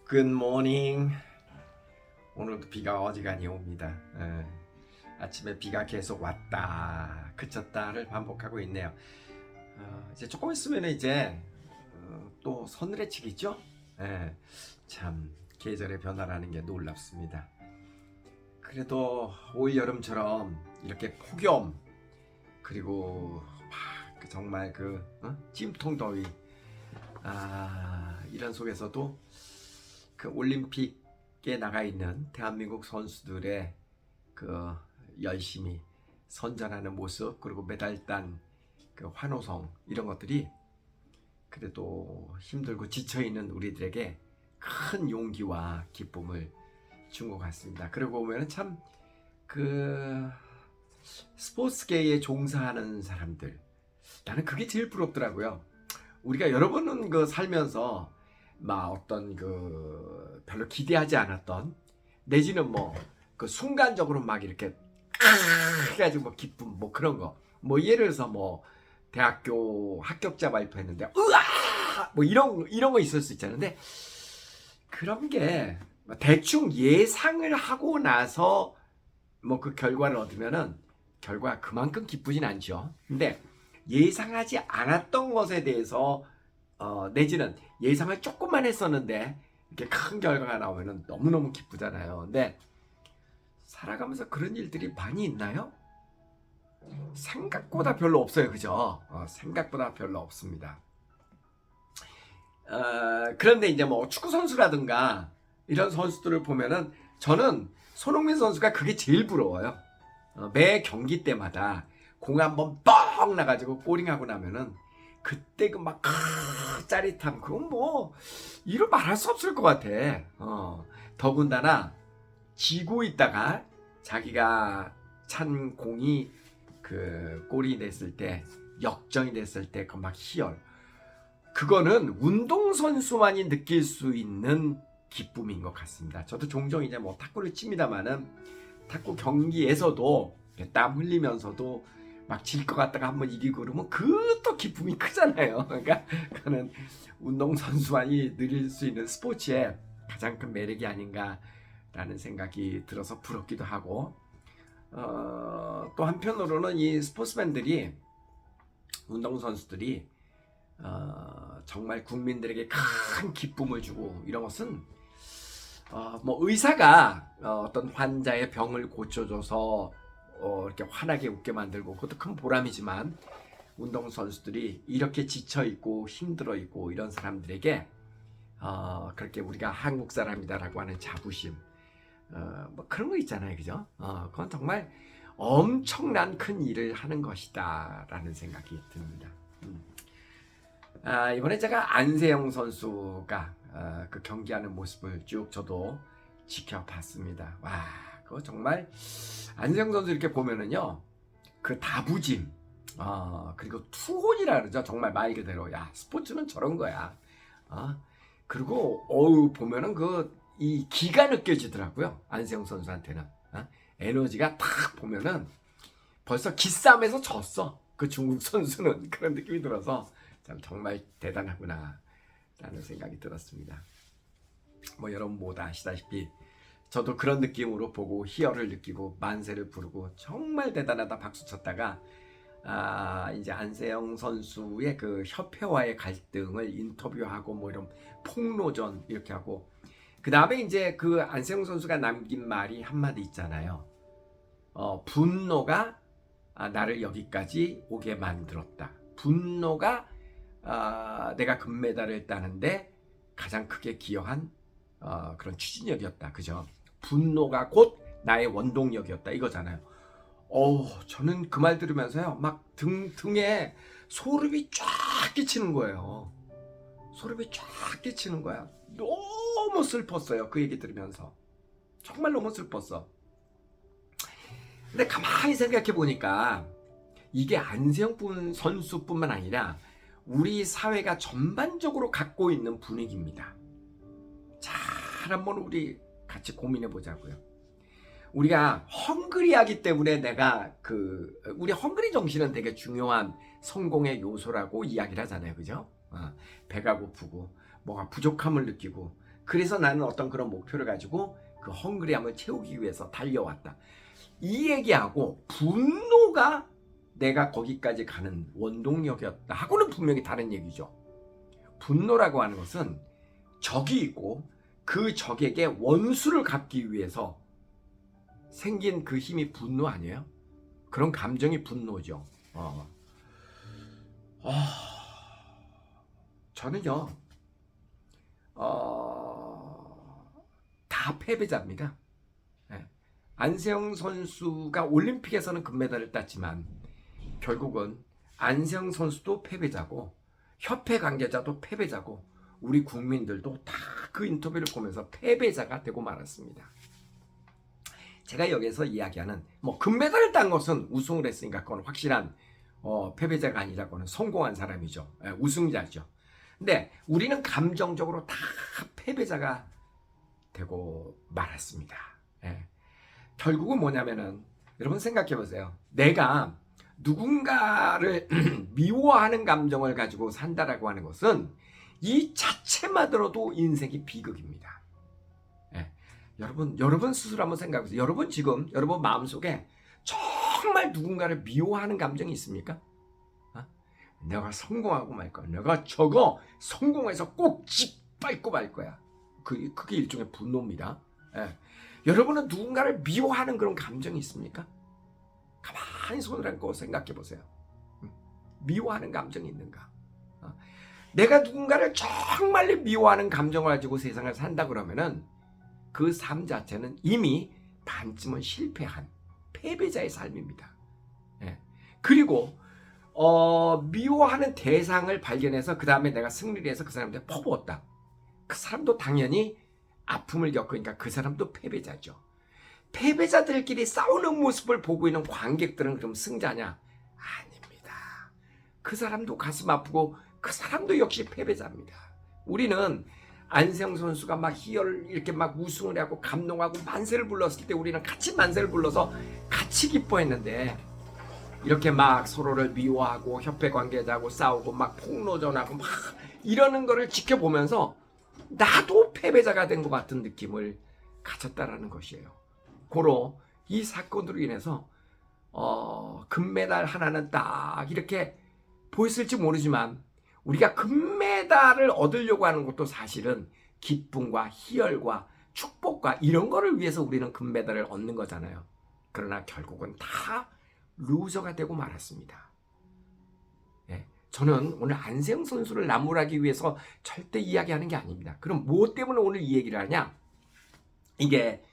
굿모닝. 오늘도 비가 어지간히 옵니다. 아침에 비가 계속 왔다 그쳤다를 반복하고 있네요. 이제 조금 있으면 이제 또 서늘해지겠죠? 참 계절의 변화라는 게 놀랍습니다. 그래도 올 여름처럼 이렇게 폭염 그리고 정말 찜통 더위 이런 속에서도 그 올림픽에 나가 있는 대한민국 선수들의 그 열심히 선전하는 모습 그리고 메달 딴 그 환호성 이런 것들이 그래도 힘들고 지쳐 있는 우리들에게 큰 용기와 기쁨을 준 것 같습니다. 그러고 보면은 참 그 스포츠계에 종사하는 사람들 나는 그게 제일 부럽더라고요. 우리가 여러 번은 살면서 막 어떤 별로 기대하지 않았던 내지는 그 순간적으로 막 이렇게 해가지고 기쁨 그런 거 예를 들어서 대학교 합격자 발표했는데 으아 이런 거 있을 수 있잖아요. 근데 그런 게 대충 예상을 하고 나서 그 결과를 얻으면은 결과가 그만큼 기쁘진 않죠. 근데 예상하지 않았던 것에 대해서 내지는 예상을 조금만 했었는데 이렇게 큰 결과가 나오면 너무너무 기쁘잖아요. 근데 살아가면서 그런 일들이 많이 있나요? 생각보다 별로 없어요. 그죠? 생각보다 별로 없습니다. 그런데 이제 축구 선수라든가 이런 선수들을 보면은 저는 손흥민 선수가 그게 제일 부러워요. 매 경기 때마다 공 한번 뻥 나가지고 꼬링하고 나면은 그때 짜릿함 그건 이루 말할 수 없을 것 같아. 더군다나 지고 있다가 자기가 찬 공이 골이 됐을 때 역전이 됐을 때 희열 그거는 운동선수만이 느낄 수 있는 기쁨인 것 같습니다. 저도 종종 이제 탁구를 칩니다만은 탁구 경기에서도 땀 흘리면서도 막 질 것 같다가 한번 이기고 그러면 또 기쁨이 크잖아요. 그러니까 그거는 운동선수만이 누릴 수 있는 스포츠의 가장 큰 매력이 아닌가라는 생각이 들어서 부럽기도 하고 또 한편으로는 이 스포츠맨들이 운동선수들이 정말 국민들에게 큰 기쁨을 주고 이런 것은 의사가 어떤 환자의 병을 고쳐줘서 이렇게 환하게 웃게 만들고 그것도 큰 보람이지만 운동선수들이 이렇게 지쳐있고 힘들어있고 이런 사람들에게 그렇게 우리가 한국 사람이다라고 하는 자부심 그런 거 있잖아요. 그죠? 그건 정말 엄청난 큰 일을 하는 것이다 라는 생각이 듭니다. 이번에 제가 안세영 선수가 그 경기하는 모습을 쭉 저도 지켜봤습니다. 와, 그거 정말 안세영 선수 이렇게 보면은요, 그 다부짐, 그리고 투혼이라 그러죠. 정말 말 그대로 스포츠는 저런 거야. 그리고 보면은 이 기가 느껴지더라고요. 안세영 선수한테는 에너지가 딱 보면은 벌써 기싸움에서 졌어. 그 중국 선수는 그런 느낌이 들어서 참 정말 대단하구나 라는 생각이 들었습니다. 여러분 모두 아시다시피 저도 그런 느낌으로 보고 희열을 느끼고 만세를 부르고 정말 대단하다 박수 쳤다가 이제 안세영 선수의 그 협회와의 갈등을 인터뷰하고 이런 폭로전 이렇게 하고 그 다음에 이제 그 안세영 선수가 남긴 말이 한마디 있잖아요. 분노가 나를 여기까지 오게 만들었다. 분노가 내가 금메달을 따는데 가장 크게 기여한 그런 추진력이었다. 그죠? 분노가 곧 나의 원동력이었다. 이거잖아요. 저는 그 말 들으면서요. 막 등에 소름이 쫙 끼치는 거예요. 소름이 쫙 끼치는 거야. 너무 슬펐어요. 그 얘기 들으면서. 정말 너무 슬펐어. 근데 가만히 생각해 보니까 이게 안세영 선수뿐만 아니라 우리 사회가 전반적으로 갖고 있는 분위기입니다. 잘 한번 우리 같이 고민해 보자고요. 우리가 헝그리하기 때문에 우리 헝그리 정신은 되게 중요한 성공의 요소라고 이야기를 하잖아요. 그죠? 배가 고프고 뭐가 부족함을 느끼고 그래서 나는 어떤 그런 목표를 가지고 그 헝그리함을 채우기 위해서 달려왔다. 이 얘기하고 분노가 내가 거기까지 가는 원동력이었다 하고는 분명히 다른 얘기죠. 분노라고 하는 것은 적이 있고 그 적에게 원수를 갚기 위해서 생긴 그 힘이 분노 아니에요? 그런 감정이 분노죠. 저는요, 다 패배자입니다. 네. 안세영 선수가 올림픽에서는 금메달을 땄지만 결국은 안세영 선수도 패배자고 협회 관계자도 패배자고 우리 국민들도 다 그 인터뷰를 보면서 패배자가 되고 말았습니다. 제가 여기서 이야기하는 뭐 금메달을 딴 것은 우승을 했으니까 그건 확실한 패배자가 아니라 그거는 성공한 사람이죠. 우승자죠. 근데 우리는 감정적으로 다 패배자가 되고 말았습니다. 결국은 뭐냐면은 여러분 생각해 보세요. 내가 누군가를 미워하는 감정을 가지고 산다라고 하는 것은 이 자체만으로도 인생이 비극입니다. 여러분 스스로 한번 생각해 보세요. 여러분 지금 여러분 마음속에 정말 누군가를 미워하는 감정이 있습니까? 내가 성공하고 말 거야. 내가 저거 성공해서 꼭 짓밟고 말 거야. 그게 일종의 분노입니다. 여러분은 누군가를 미워하는 그런 감정이 있습니까? 가만히 손을 얹고 생각해 보세요. 미워하는 감정이 있는가? 내가 누군가를 정말 미워하는 감정을 가지고 세상을 산다 그러면은 그 삶 자체는 이미 반쯤은 실패한 패배자의 삶입니다. 그리고 미워하는 대상을 발견해서 그 다음에 내가 승리를 해서 그 사람한테 퍼부었다. 그 사람도 당연히 아픔을 겪으니까 그 사람도 패배자죠. 패배자들끼리 싸우는 모습을 보고 있는 관객들은 그럼 승자냐? 아닙니다. 그 사람도 가슴 아프고 그 사람도 역시 패배자입니다. 우리는 안세영 선수가 막 희열 이렇게 막 우승을 하고 감동하고 만세를 불렀을 때 우리는 같이 만세를 불러서 같이 기뻐했는데 이렇게 막 서로를 미워하고 협회 관계자하고 싸우고 막 폭로전하고 막 이러는 거를 지켜보면서 나도 패배자가 된 것 같은 느낌을 가졌다라는 것이에요. 고로 이 사건으로 인해서 금메달 하나는 딱 이렇게 보였을지 모르지만 우리가 금메달을 얻으려고 하는 것도 사실은 기쁨과 희열과 축복과 이런 거를 위해서 우리는 금메달을 얻는 거잖아요. 그러나 결국은 다 루저가 되고 말았습니다. 저는 오늘 안세영 선수를 나무라기 위해서 절대 이야기하는 게 아닙니다. 그럼 무엇 때문에 오늘 이 얘기를 하냐? 이게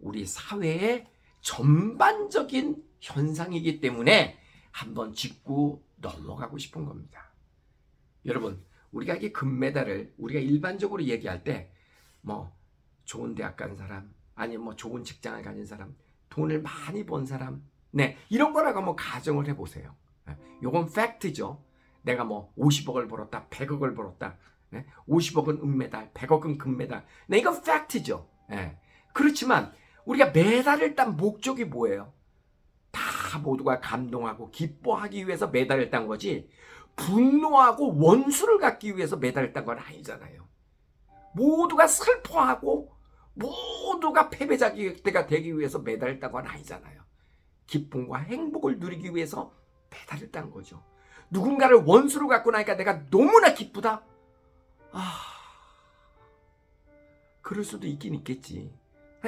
우리 사회의 전반적인 현상이기 때문에 한번 짚고 넘어가고 싶은 겁니다. 여러분, 우리가 이게 금메달을 우리가 일반적으로 얘기할 때 뭐 좋은 대학 간 사람, 아니면 뭐 좋은 직장을 가진 사람, 돈을 많이 번 사람, 이런 거라고 한번 가정을 해보세요. 요건 팩트죠. 내가 뭐 50억을 벌었다, 100억을 벌었다, 50억은 은메달, 100억은 금메달. 이건 팩트죠. 그렇지만 우리가 메달을 딴 목적이 뭐예요? 다 모두가 감동하고 기뻐하기 위해서 메달을 딴 거지 분노하고 원수를 갖기 위해서 메달을 딴 건 아니잖아요. 모두가 슬퍼하고 모두가 패배자가 되기 위해서 메달을 딴 건 아니잖아요. 기쁨과 행복을 누리기 위해서 메달을 딴 거죠. 누군가를 원수로 갖고 나니까 내가 너무나 기쁘다? 그럴 수도 있긴 있겠지.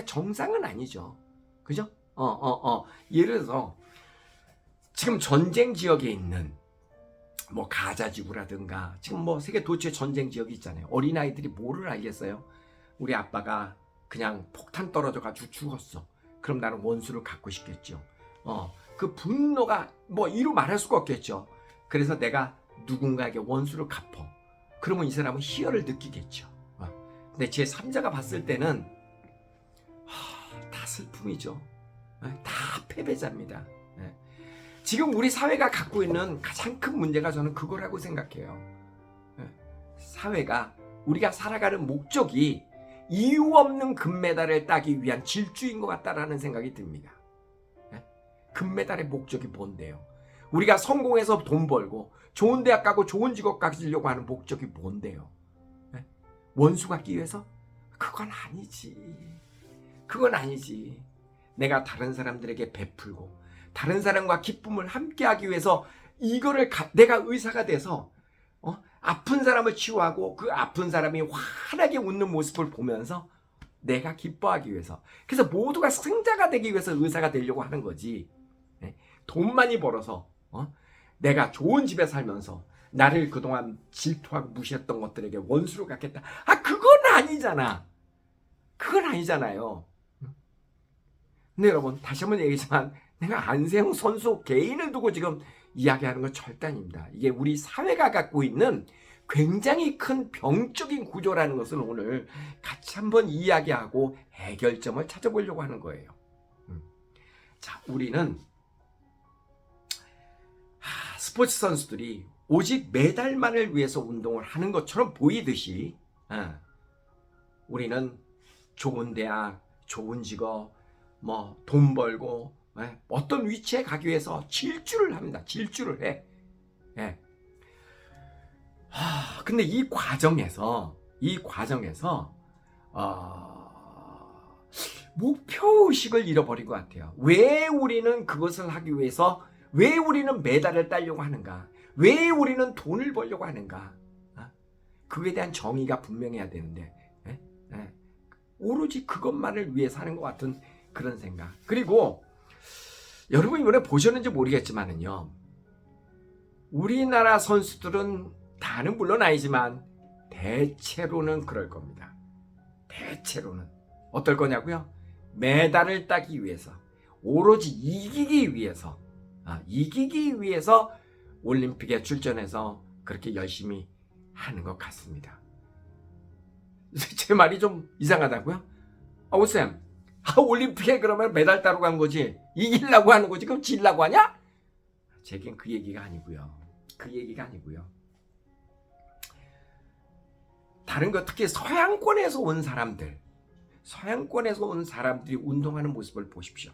정상은 아니죠. 그죠? 예를 들어서 지금 전쟁 지역에 있는 뭐 가자 지구라든가 지금 뭐 세계 도처에 전쟁 지역이 있잖아요. 어린아이들이 뭐를 알겠어요? 우리 아빠가 그냥 폭탄 떨어져 가지고 죽었어. 그럼 나는 원수를 갖고 싶겠죠. 그 분노가 뭐 이루 말할 수가 없겠죠. 그래서 내가 누군가에게 원수를 갚어. 그러면 이 사람은 희열을 느끼겠죠. 근데 제 3자가 봤을 때는 다 슬픔이죠. 다 패배자입니다. 지금 우리 사회가 갖고 있는 가장 큰 문제가 저는 그거라고 생각해요. 사회가 우리가 살아가는 목적이 이유 없는 금메달을 따기 위한 질주인 것 같다라는 생각이 듭니다. 금메달의 목적이 뭔데요? 우리가 성공해서 돈 벌고 좋은 대학 가고 좋은 직업 가지려고 하는 목적이 뭔데요? 원수 갖기 위해서? 그건 아니지. 그건 아니지. 내가 다른 사람들에게 베풀고 다른 사람과 기쁨을 함께하기 위해서 이거를 내가 의사가 돼서 아픈 사람을 치유하고 그 아픈 사람이 환하게 웃는 모습을 보면서 내가 기뻐하기 위해서, 그래서 모두가 승자가 되기 위해서 의사가 되려고 하는 거지. 돈 많이 벌어서 내가 좋은 집에 살면서 나를 그동안 질투하고 무시했던 것들에게 원수로 갚겠다. 그건 아니잖아. 그건 아니잖아요. 근데 여러분, 다시 한번 얘기하지만 내가 안세영 선수 개인을 두고 지금 이야기하는 건 절대 아닙니다. 이게 우리 사회가 갖고 있는 굉장히 큰 병적인 구조라는 것을 오늘 같이 한번 이야기하고 해결점을 찾아보려고 하는 거예요. 자, 우리는 스포츠 선수들이 오직 메달만을 위해서 운동을 하는 것처럼 보이듯이 우리는 좋은 대학, 좋은 직업, 돈 벌고 어떤 위치에 가기 위해서 질주를 합니다. 질주를 해. 근데 이 과정에서 목표의식을 잃어버린 것 같아요. 왜 우리는 그것을 하기 위해서, 왜 우리는 메달을 따려고 하는가? 왜 우리는 돈을 벌려고 하는가? 그에 대한 정의가 분명해야 되는데 오로지 그것만을 위해 사는 것 같은 그런 생각. 그리고 여러분 이번에 보셨는지 모르겠지만은요, 우리나라 선수들은 다는 물론 아니지만 대체로는 그럴 겁니다. 대체로는 어떨 거냐고요? 메달을 따기 위해서, 오로지 이기기 위해서 올림픽에 출전해서 그렇게 열심히 하는 것 같습니다. 제 말이 좀 이상하다고요? 오쌤, 올림픽에 그러면 메달 따러 간 거지, 이기려고 하는 거지, 그럼 지려고 하냐? 제겐 그 얘기가 아니고요. 다른 거, 특히 서양권에서 온 사람들이 운동하는 모습을 보십시오.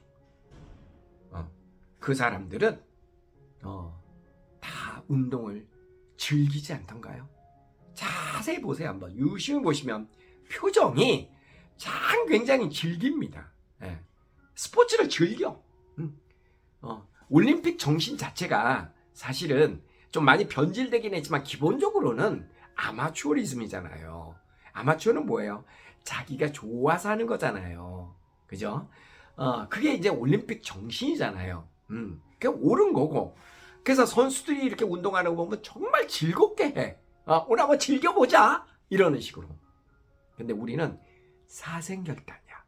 그 사람들은 다 운동을 즐기지 않던가요? 자세히 보세요. 한번 유심히 보시면 표정이 굉장히 즐깁니다. 스포츠를 즐겨. 올림픽 정신 자체가 사실은 좀 많이 변질되긴 했지만 기본적으로는 아마추어리즘이잖아요. 아마추어는 뭐예요? 자기가 좋아서 하는 거잖아요. 그죠? 그게 이제 올림픽 정신이잖아요. 그게 옳은 거고. 그래서 선수들이 이렇게 운동하는 거 보면 정말 즐겁게 해. 오늘 한번 즐겨보자, 이러는 식으로. 근데 우리는 사생결단이야.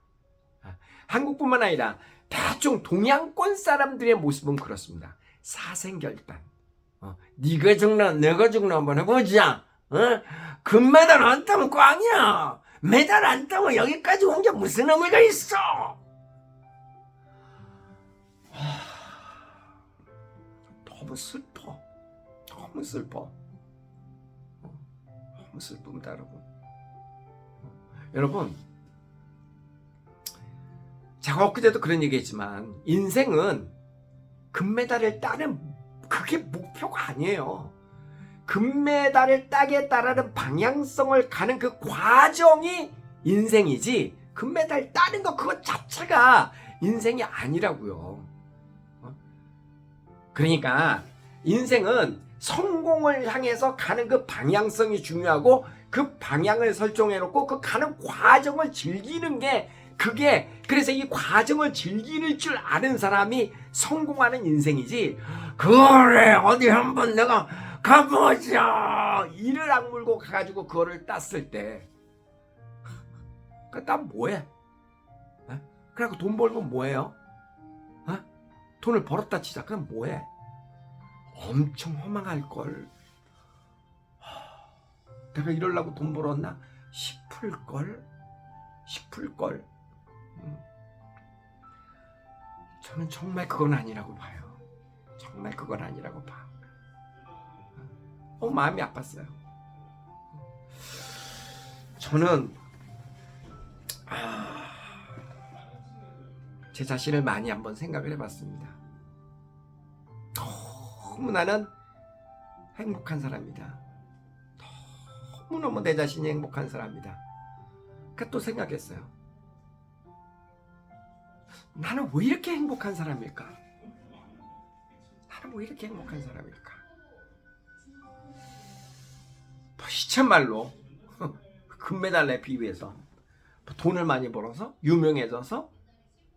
한국뿐만 아니라 대충 동양권 사람들의 모습은 그렇습니다. 사생결단. 네가 죽나 내가 죽나 한번 해보자. 금메달 안 따면 꽝이야. 메달 안 따면 여기까지 온 게 무슨 의미가 있어. 너무 슬퍼. 너무 슬픕니다, 여러분. 여러분, 제가 엊그제도 그런 얘기했지만 인생은 금메달을 따는 그게 목표가 아니에요. 금메달을 따게 따르는 방향성을 가는 그 과정이 인생이지, 금메달 따는 거 그것 자체가 인생이 아니라고요. 그러니까 인생은 성공을 향해서 가는 그 방향성이 중요하고, 그 방향을 설정해놓고 그 가는 과정을 즐기는 게, 그래서 이 과정을 즐길 줄 아는 사람이 성공하는 인생이지, 그래 어디 한번 내가 가보자 이를 악물고 가가지고 그거를 땄을 때 난 뭐해? 그래갖고 돈 벌면 뭐해요? 돈을 벌었다 치자. 그럼 뭐해? 엄청 허망할걸. 내가 이러려고 돈 벌었나 싶을걸. 저는 정말 그건 아니라고 봐요. 정말 그건 아니라고 봐. 마음이 아팠어요. 저는 제 자신을 많이 한번 생각을 해봤습니다. 너무 나는 행복한 사람이다. 너무너무 내 자신이 행복한 사람이다. 그러니까 또 생각했어요. 나는 왜 이렇게 행복한 사람일까? 나는 왜 이렇게 행복한 사람일까? 뭐 시쳇말로 금메달에 비유해서 돈을 많이 벌어서 유명해져서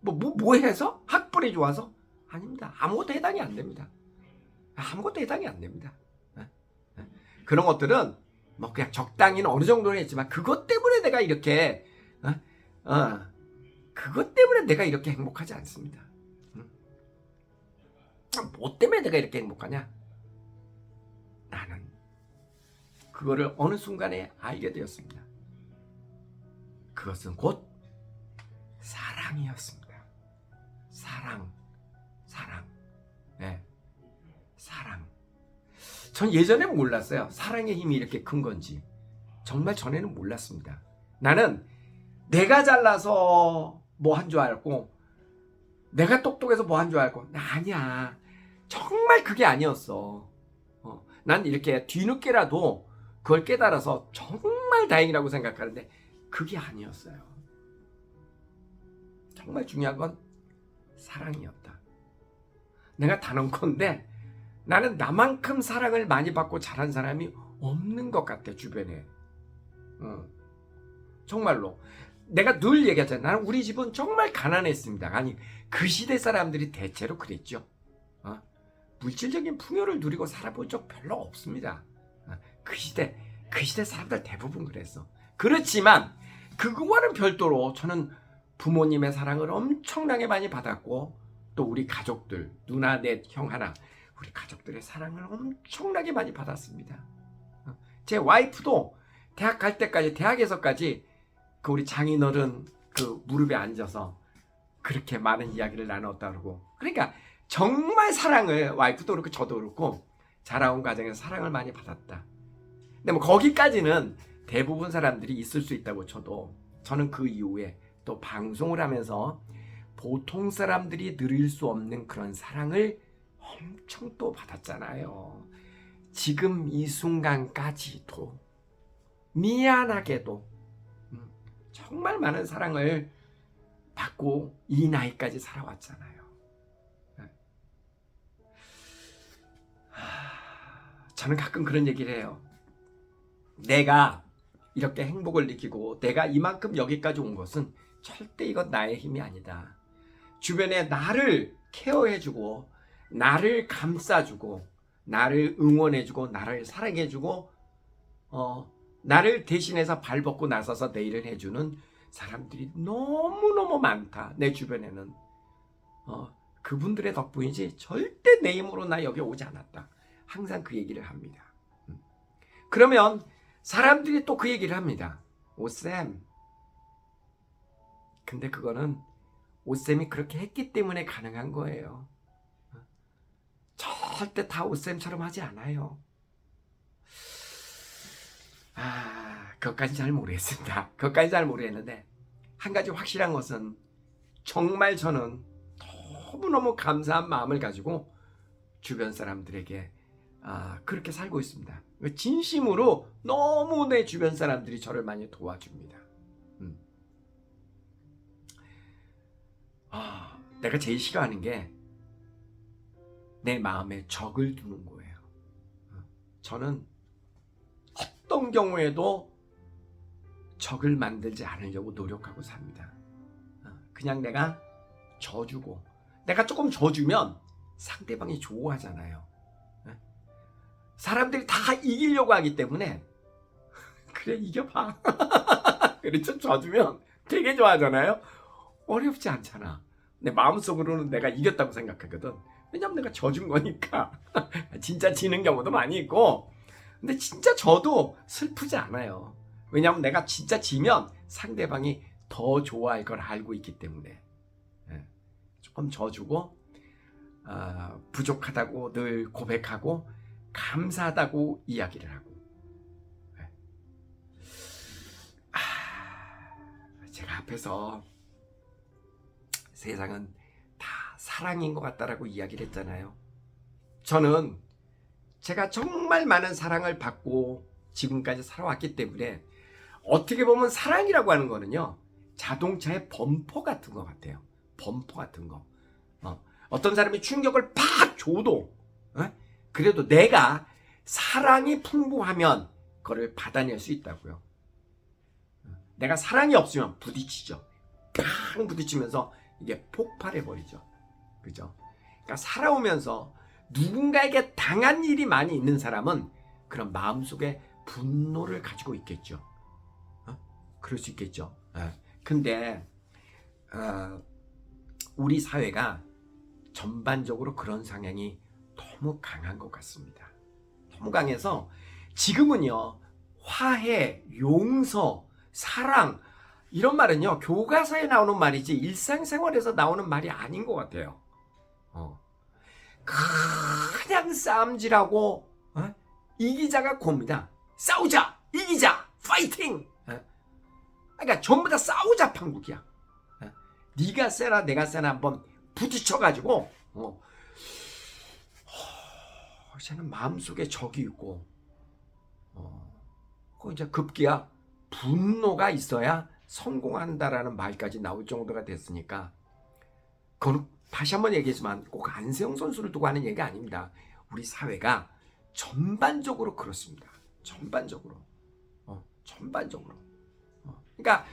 뭐 해서 학벌이 좋아서 아닙니다. 아무것도 해당이 안 됩니다. 아무것도 해당이 안 됩니다. 그런 것들은 뭐 그냥 적당히는 어느 정도는 했지만 그것 때문에 내가 이렇게 그것 때문에 내가 이렇게 행복하지 않습니다. 뭐 때문에 내가 이렇게 행복하냐? 나는 그거를 어느 순간에 알게 되었습니다. 그것은 곧 사랑이었습니다. 사랑. 네. 사랑. 전 예전에 몰랐어요. 사랑의 힘이 이렇게 큰 건지. 정말 전에는 몰랐습니다. 나는 내가 잘나서 뭐 한 줄 알고, 내가 똑똑해서 뭐 한 줄 알고, 아니야. 정말 그게 아니었어. 난 이렇게 뒤늦게라도 그걸 깨달아서 정말 다행이라고 생각하는데 그게 아니었어요. 정말 중요한 건 사랑이었다. 내가 단언컨대 나는 나만큼 사랑을 많이 받고 자란 사람이 없는 것 같아, 주변에. 정말로. 내가 늘 얘기하잖아. 나는 우리 집은 정말 가난했습니다. 아니, 그 시대 사람들이 대체로 그랬죠. 물질적인 풍요를 누리고 살아본 적 별로 없습니다. 그 시대 사람들 대부분 그랬어. 그렇지만 그거와는 별도로 저는 부모님의 사랑을 엄청나게 많이 받았고, 또 우리 가족들, 누나, 넷, 형 하나, 우리 가족들의 사랑을 엄청나게 많이 받았습니다. 제 와이프도 대학 갈 때까지, 대학에서까지 그 우리 장인어른 그 무릎에 앉아서 그렇게 많은 이야기를 나눴다 그러고, 그러니까 정말 사랑을, 와이프도 그렇고 저도 그렇고 자라온 가정에서 사랑을 많이 받았다. 근데 뭐 거기까지는 대부분 사람들이 있을 수 있다고 쳐도, 저는 그 이후에 또 방송을 하면서 보통 사람들이 누릴 수 없는 그런 사랑을 엄청 또 받았잖아요. 지금 이 순간까지도 미안하게도 정말 많은 사랑을 받고 이 나이까지 살아왔잖아요. 저는 가끔 그런 얘기를 해요. 내가 이렇게 행복을 느끼고 내가 이만큼 여기까지 온 것은 절대 이건 나의 힘이 아니다. 주변에 나를 케어해주고 나를 감싸주고 나를 응원해주고 나를 사랑해주고 나를 대신해서 발벗고 나서서 내 일을 해주는 사람들이 너무너무 많다. 내 주변에는. 그분들의 덕분이지 절대 내 힘으로 나 여기 오지 않았다. 항상 그 얘기를 합니다. 그러면 사람들이 또 그 얘기를 합니다. 오쌤, 근데 그거는 오쌤이 그렇게 했기 때문에 가능한 거예요. 절대 다 오쌤처럼 하지 않아요. 그것까지 잘 모르겠습니다. 그것까지 잘 모르겠는데 한 가지 확실한 것은 정말 저는 너무너무 감사한 마음을 가지고 주변 사람들에게 그렇게 살고 있습니다. 진심으로 너무 내 주변 사람들이 저를 많이 도와줍니다. 내가 제일 싫어하는 게 내 마음에 적을 두는 거예요. 저는 어떤 경우에도 적을 만들지 않으려고 노력하고 삽니다. 그냥 내가 져주고, 내가 조금 져주면 상대방이 좋아하잖아요. 사람들이 다 이기려고 하기 때문에 그래, 이겨봐. 그렇죠. 져주면 되게 좋아하잖아요. 어렵지 않잖아. 내 마음속으로는 내가 이겼다고 생각하거든. 왜냐면 내가 져준 거니까. 진짜 지는 경우도 많이 있고, 근데 진짜 져도 슬프지 않아요. 왜냐면 내가 진짜 지면 상대방이 더 좋아할 걸 알고 있기 때문에. 조금 져주고 부족하다고 늘 고백하고 감사하다고 이야기를 하고. 제가 앞에서 세상은 다 사랑인 것 같다라고 이야기를 했잖아요. 저는 제가 정말 많은 사랑을 받고 지금까지 살아왔기 때문에 어떻게 보면 사랑이라고 하는 거는요, 자동차의 범퍼 같은 거 같아요. 범퍼 같은 거. 어떤 사람이 충격을 팍 줘도 그래도 내가 사랑이 풍부하면 그걸 받아낼 수 있다고요. 내가 사랑이 없으면 부딪히죠. 팡 부딪히면서 이게 폭발해버리죠. 그죠? 그러니까 살아오면서 누군가에게 당한 일이 많이 있는 사람은 그런 마음속에 분노를 가지고 있겠죠. 그럴 수 있겠죠. 근데 우리 사회가 전반적으로 그런 성향이 너무 강한 것 같습니다. 너무 강해서 지금은요, 화해, 용서, 사랑 이런 말은요, 교과서에 나오는 말이지 일상생활에서 나오는 말이 아닌 것 같아요. 그냥 싸움질하고 이기자가 곱니다. 싸우자, 이기자, 파이팅. 그러니까 전부 다 싸우자 판국이야. 네가 세나 내가 세나 한번 부딪혀가지고 쟤는 마음속에 적이 있고 이제 급기야 분노가 있어야 성공한다라는 말까지 나올 정도가 됐으니까, 그건 다시 한번 얘기하지만 꼭 안세영 선수를 두고 하는 얘기가 아닙니다. 우리 사회가 전반적으로 그렇습니다. 전반적으로. 그러니까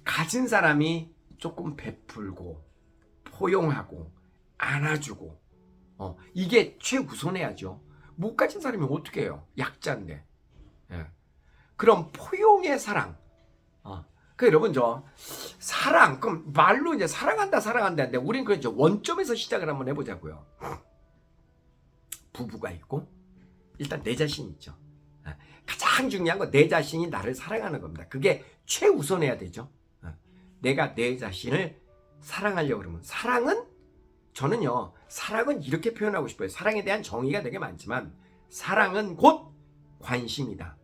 가진 사람이 조금 베풀고 포용하고 안아주고 이게 최우선해야죠. 못 가진 사람이 어떻게 해요? 약자인데. 그럼 포용의 사랑. 여러분, 사랑, 그럼 말로 이제 사랑한다 하는데 우린 그 원점에서 시작을 한번 해보자고요. 부부가 있고 일단 내 자신이 있죠. 가장 중요한 건 내 자신이 나를 사랑하는 겁니다. 그게 최우선해야 되죠. 내가 내 자신을 사랑하려고 그러면, 저는요, 사랑은 이렇게 표현하고 싶어요. 사랑에 대한 정의가 되게 많지만 사랑은 곧 관심이다.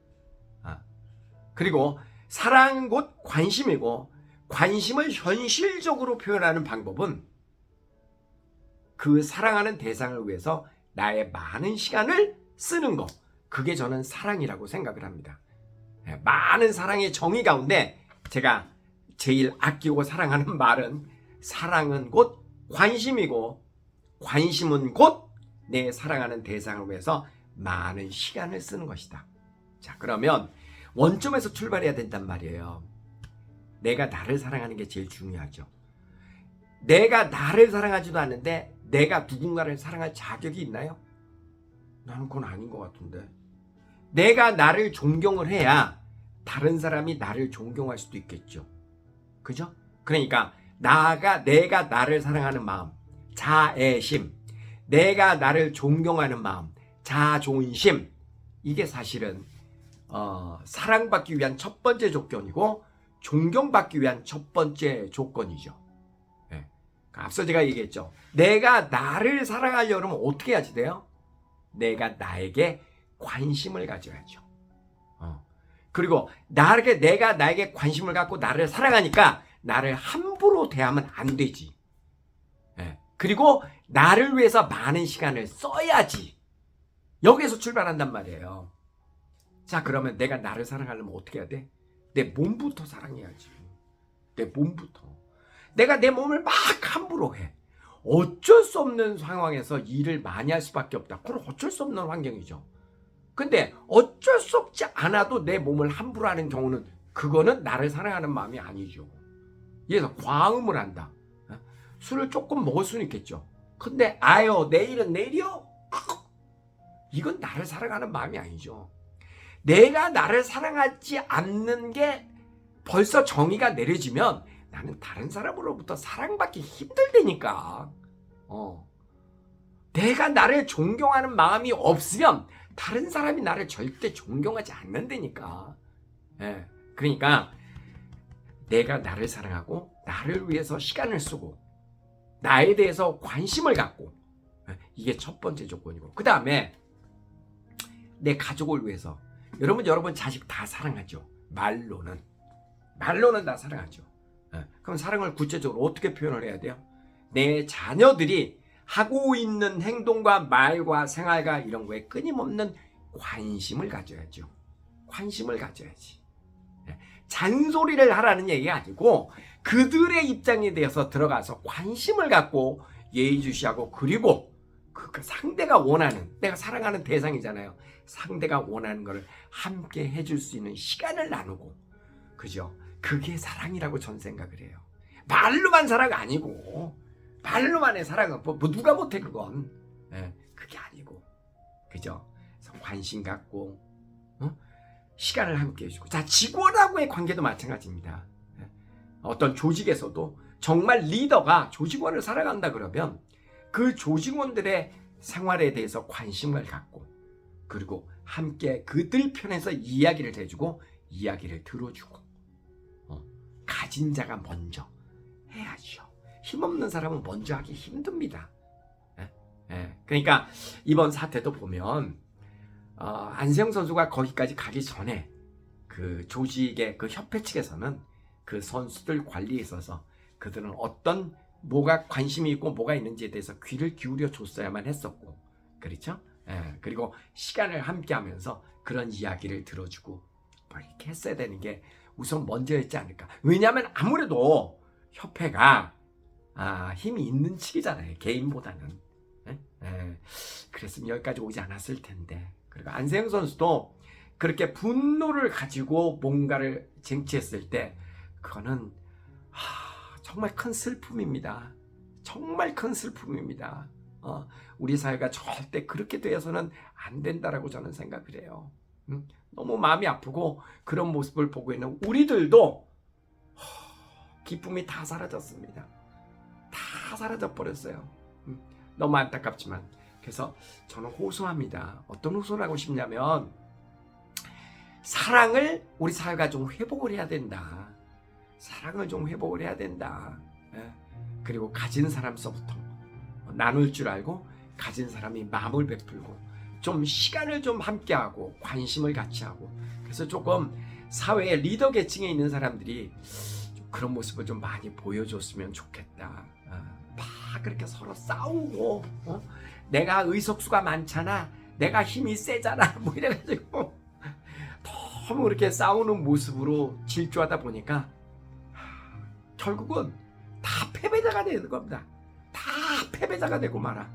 그리고 사랑은 곧 관심이고, 관심을 현실적으로 표현하는 방법은 그 사랑하는 대상을 위해서 나의 많은 시간을 쓰는 것. 그게 저는 사랑이라고 생각을 합니다. 많은 사랑의 정의 가운데 제가 제일 아끼고 사랑하는 말은, 사랑은 곧 관심이고 관심은 곧 내 사랑하는 대상을 위해서 많은 시간을 쓰는 것이다. 자, 그러면 원점에서 출발해야 된단 말이에요. 내가 나를 사랑하는 게 제일 중요하죠. 내가 나를 사랑하지도 않는데 내가 누군가를 사랑할 자격이 있나요? 나는 그건 아닌 것 같은데. 내가 나를 존경을 해야 다른 사람이 나를 존경할 수도 있겠죠. 그죠? 그러니까 내가 나를 사랑하는 마음, 자애심, 내가 나를 존경하는 마음, 자존심, 이게 사실은 사랑받기 위한 첫 번째 조건이고 존경받기 위한 첫 번째 조건이죠. 앞서 제가 얘기했죠. 내가 나를 사랑하려면 어떻게 해야지 돼요? 내가 나에게 관심을 가져야죠. 그리고 내가 나에게 관심을 갖고 나를 사랑하니까 나를 함부로 대하면 안 되지. 그리고 나를 위해서 많은 시간을 써야지. 여기에서 출발한단 말이에요. 자, 그러면 내가 나를 사랑하려면 어떻게 해야 돼? 내 몸부터 사랑해야지. 내 몸부터. 내가 내 몸을 막 함부로 해. 어쩔 수 없는 상황에서 일을 많이 할 수밖에 없다. 그건 어쩔 수 없는 환경이죠. 근데 어쩔 수 없지 않아도 내 몸을 함부로 하는 경우는, 그거는 나를 사랑하는 마음이 아니죠. 그래서 과음을 한다. 술을 조금 먹을 수는 있겠죠. 근데 내일은 내일이요? 이건 나를 사랑하는 마음이 아니죠. 내가 나를 사랑하지 않는 게 벌써 정의가 내려지면 나는 다른 사람으로부터 사랑받기 힘들다니까. 내가 나를 존경하는 마음이 없으면 다른 사람이 나를 절대 존경하지 않는다니까. 그러니까 내가 나를 사랑하고 나를 위해서 시간을 쓰고 나에 대해서 관심을 갖고, 이게 첫 번째 조건이고, 그 다음에 내 가족을 위해서. 여러분 자식 다 사랑하죠. 말로는 다 사랑하죠. 그럼 사랑을 구체적으로 어떻게 표현을 해야 돼요? 내 자녀들이 하고 있는 행동과 말과 생활과 이런 거에 끊임없는 관심을 가져야죠. 관심을 가져야지. 잔소리를 하라는 얘기가 아니고 그들의 입장에 대해서 들어가서 관심을 갖고 예의주시하고, 그리고 그 상대가 원하는, 내가 사랑하는 대상이잖아요. 상대가 원하는 것을 함께 해줄 수 있는 시간을 나누고, 그죠? 그게 사랑이라고 전 생각을 해요. 말로만 사랑 아니고, 말로만의 사랑은 뭐 누가 못해 그건. 그게 아니고, 그죠? 그래서 관심 갖고, 시간을 함께 해주고. 자, 직원하고의 관계도 마찬가지입니다. 어떤 조직에서도 정말 리더가 조직원을 사랑한다 그러면 그 조직원들의 생활에 대해서 관심을 갖고, 그리고 함께 그들 편에서 이야기를 해주고 이야기를 들어주고, 가진 자가 먼저 해야죠. 힘없는 사람은 먼저 하기 힘듭니다. 그러니까 이번 사태도 보면 안세영 선수가 거기까지 가기 전에 그 조직의 그 협회 측에서는 그 선수들 관리에 있어서 그들은 어떤 뭐가 관심이 있고 뭐가 있는지에 대해서 귀를 기울여 줬어야만 했었고, 그렇죠? 그리고 시간을 함께 하면서 그런 이야기를 들어주고 뭐 이렇게 했어야 되는 게 우선 먼저였지 않을까. 왜냐하면 아무래도 협회가 힘이 있는 측이잖아요, 개인보다는. 그랬으면 여기까지 오지 않았을 텐데. 그리고 안세영 선수도 그렇게 분노를 가지고 뭔가를 쟁취했을 때 그거는 정말 큰 슬픔입니다. 정말 큰 슬픔입니다. 우리 사회가 절대 그렇게 되어서는 안 된다라고 저는 생각을 해요. 너무 마음이 아프고 그런 모습을 보고 있는 우리들도 기쁨이 다 사라졌습니다. 다 사라져 버렸어요. 너무 안타깝지만. 그래서 저는 호소합니다. 어떤 호소를 하고 싶냐면, 사랑을 우리 사회가 좀 회복을 해야 된다. 사랑을 좀 회복을 해야 된다. 그리고 가진 사람서부터 나눌 줄 알고 가진 사람이 마음을 베풀고 좀 시간을 좀 함께하고 관심을 같이 하고, 그래서 조금 사회의 리더 계층에 있는 사람들이 그런 모습을 좀 많이 보여줬으면 좋겠다. 막 그렇게 서로 싸우고, 내가 의석수가 많잖아, 내가 힘이 세잖아, 뭐 이래가지고 너무 그렇게 싸우는 모습으로 질주하다 보니까 결국은 다 패배자가 되는 겁니다. 다 패배자가 되고 말아.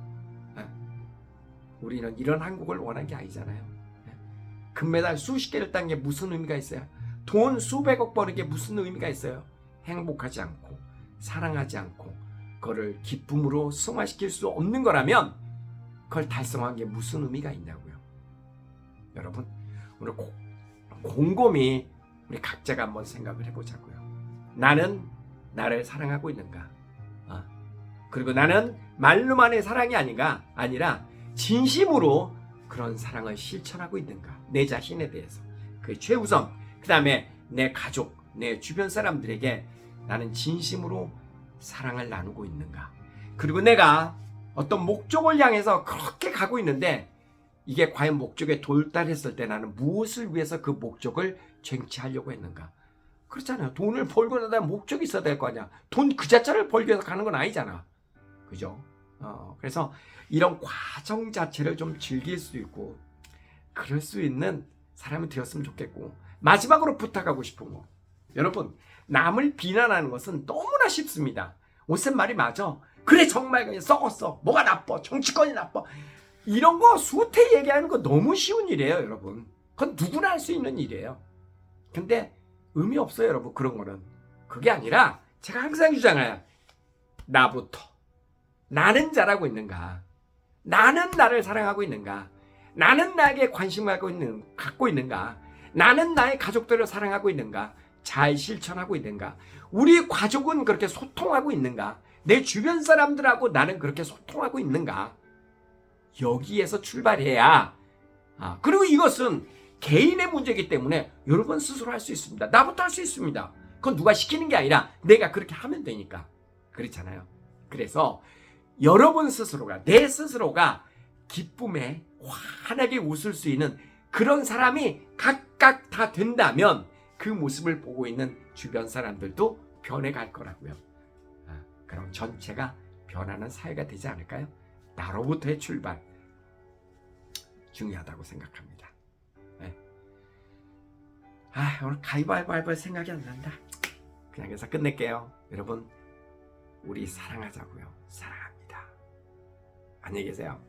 우리는 이런 한국을 원한 게 아니잖아요. 금메달 수십 개를 딴 게 무슨 의미가 있어요? 돈 수백억 버는 게 무슨 의미가 있어요? 행복하지 않고 사랑하지 않고 그거를 기쁨으로 승화시킬 수 없는 거라면 그걸 달성한 게 무슨 의미가 있냐고요. 여러분, 오늘 곰곰이 우리 각자가 한번 생각을 해보자고요. 나는 나를 사랑하고 있는가? 그리고 나는 말로만의 사랑이 아니라 진심으로 그런 사랑을 실천하고 있는가? 내 자신에 대해서. 그게 최우선. 그 다음에 내 가족, 내 주변 사람들에게 나는 진심으로 사랑을 나누고 있는가? 그리고 내가 어떤 목적을 향해서 그렇게 가고 있는데 이게 과연 목적에 도달했을 때 나는 무엇을 위해서 그 목적을 쟁취하려고 했는가? 그렇잖아요. 돈을 벌고 나다 목적이 있어야 될 거 아니야. 돈 그 자체를 벌기 위해서 가는 건 아니잖아. 그죠? 그래서 이런 과정 자체를 좀 즐길 수 있고 그럴 수 있는 사람이 되었으면 좋겠고, 마지막으로 부탁하고 싶은 거, 여러분, 남을 비난하는 것은 너무나 쉽습니다. 옷은 말이 맞아. 그래, 정말 그냥 썩었어. 뭐가 나빠. 정치권이 나빠. 이런 거 수태 얘기하는 거 너무 쉬운 일이에요, 여러분. 그건 누구나 할 수 있는 일이에요. 근데 의미 없어요, 여러분. 그런 거는. 그게 아니라 제가 항상 주장해요. 나부터. 나는 잘하고 있는가? 나는 나를 사랑하고 있는가? 나는 나에게 관심을 갖고 있는가? 나는 나의 가족들을 사랑하고 있는가? 잘 실천하고 있는가? 우리 가족은 그렇게 소통하고 있는가? 내 주변 사람들하고 나는 그렇게 소통하고 있는가? 여기에서 출발해야. 그리고 이것은 개인의 문제이기 때문에 여러분 스스로 할 수 있습니다. 나부터 할 수 있습니다. 그건 누가 시키는 게 아니라 내가 그렇게 하면 되니까. 그렇잖아요. 그래서 여러분 스스로가, 내 스스로가 기쁨에 환하게 웃을 수 있는 그런 사람이 각각 다 된다면 그 모습을 보고 있는 주변 사람들도 변해갈 거라고요. 그럼 전체가 변하는 사회가 되지 않을까요? 나로부터의 출발, 중요하다고 생각합니다. 오늘 가위바위보 할 생각이 안 난다. 그냥 여기서 끝낼게요. 여러분, 우리 사랑하자고요. 사랑합니다. 안녕히 계세요.